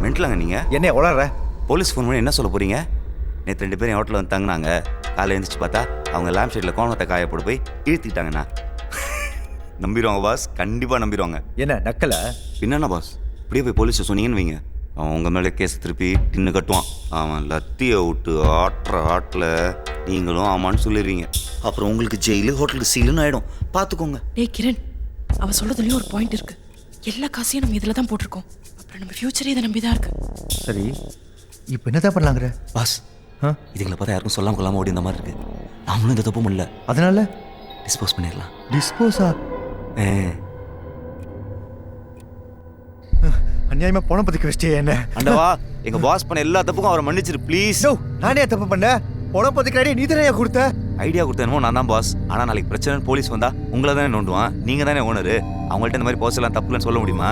மென்டலாங்க நீங்கள்? என்ன உளற? Police phone பண்ணி என்ன சொல்ல போகிறீங்க? நேற்று 2 பேரும் என் ஹோட்டலில் வந்து தங்கினாங்க. காலையில் எழுந்திரிச்சு பார்த்தா அவங்க லேம்ப் ஷேட்டில் கோணத்தை காய போட்டு போய் இழுத்துக்கிட்டாங்கண்ணா. நம்பிடுவாங்க பாஸ், கண்டிப்பாக நம்பிடுவாங்க. என்ன நக்கல? என்னண்ணா பாஸ், இப்படியே போய் போலீஸை சொன்னீங்கன்னு வைங்க, அவன் உங்கள் மேலே கேஸ் திருப்பி டின்னு கட்டுவான். அவன் லத்தியை விட்டு ஆட்டுற ஆட்டில் நீங்களும் ஆமான்னு சொல்லிடுவீங்க. அப்புறம் உங்களுக்கு ஜெயிலு ஹோட்டலுக்கு சீலுன்னு ஆகிடும். பார்த்துக்கோங்க. டேய் கிரண், அவன் சொல்றதுலயும் ஒரு பாயிண்ட் இருக்கு. எல்லா காசையும் நம்ம இதில் தான் போட்டிருக்கோம். அப்புறம் நம்ம ஃபியூச்சரே இதை நம்பி தான் இருக்கு. சரி, இப்போ என்னதான் பண்ணலாங்கிற? பாஸ், இதுங்களை பார்த்தா யாருக்கும் சொல்லாமல் கொள்ளாமல் ஓடி இந்த மாதிரி இருக்கு. நாமளும் இந்த தப்பு பண்ணல, அதனால டிஸ்போஸ் பண்ணிடலாம். டிஸ்போஸா? அநியாயமா பணம் பத்திக்க வச்சிட்டே என்ன? அண்டவா, எங்க பாஸ் பண்ண எல்லா தப்புக்கும் அவரை மன்னிச்சிரு ப்ளீஸ். நானே தப்பு பண்ணேன். பணம் பத்திக்க நீ தானே கொடுத்த? ஐடியா கொடுத்தேனோ நான் தான் பாஸ். ஆனால் நாளைக்கு பிரச்சனை போலீஸ் வந்தா உங்களை தானே நோண்டுவான். நீங்கள் தானே ஓனரு. அவங்கள்ட்ட இந்த மாதிரி போஸ்ட் எல்லாம் தப்புலன்னு சொல்ல முடியுமா?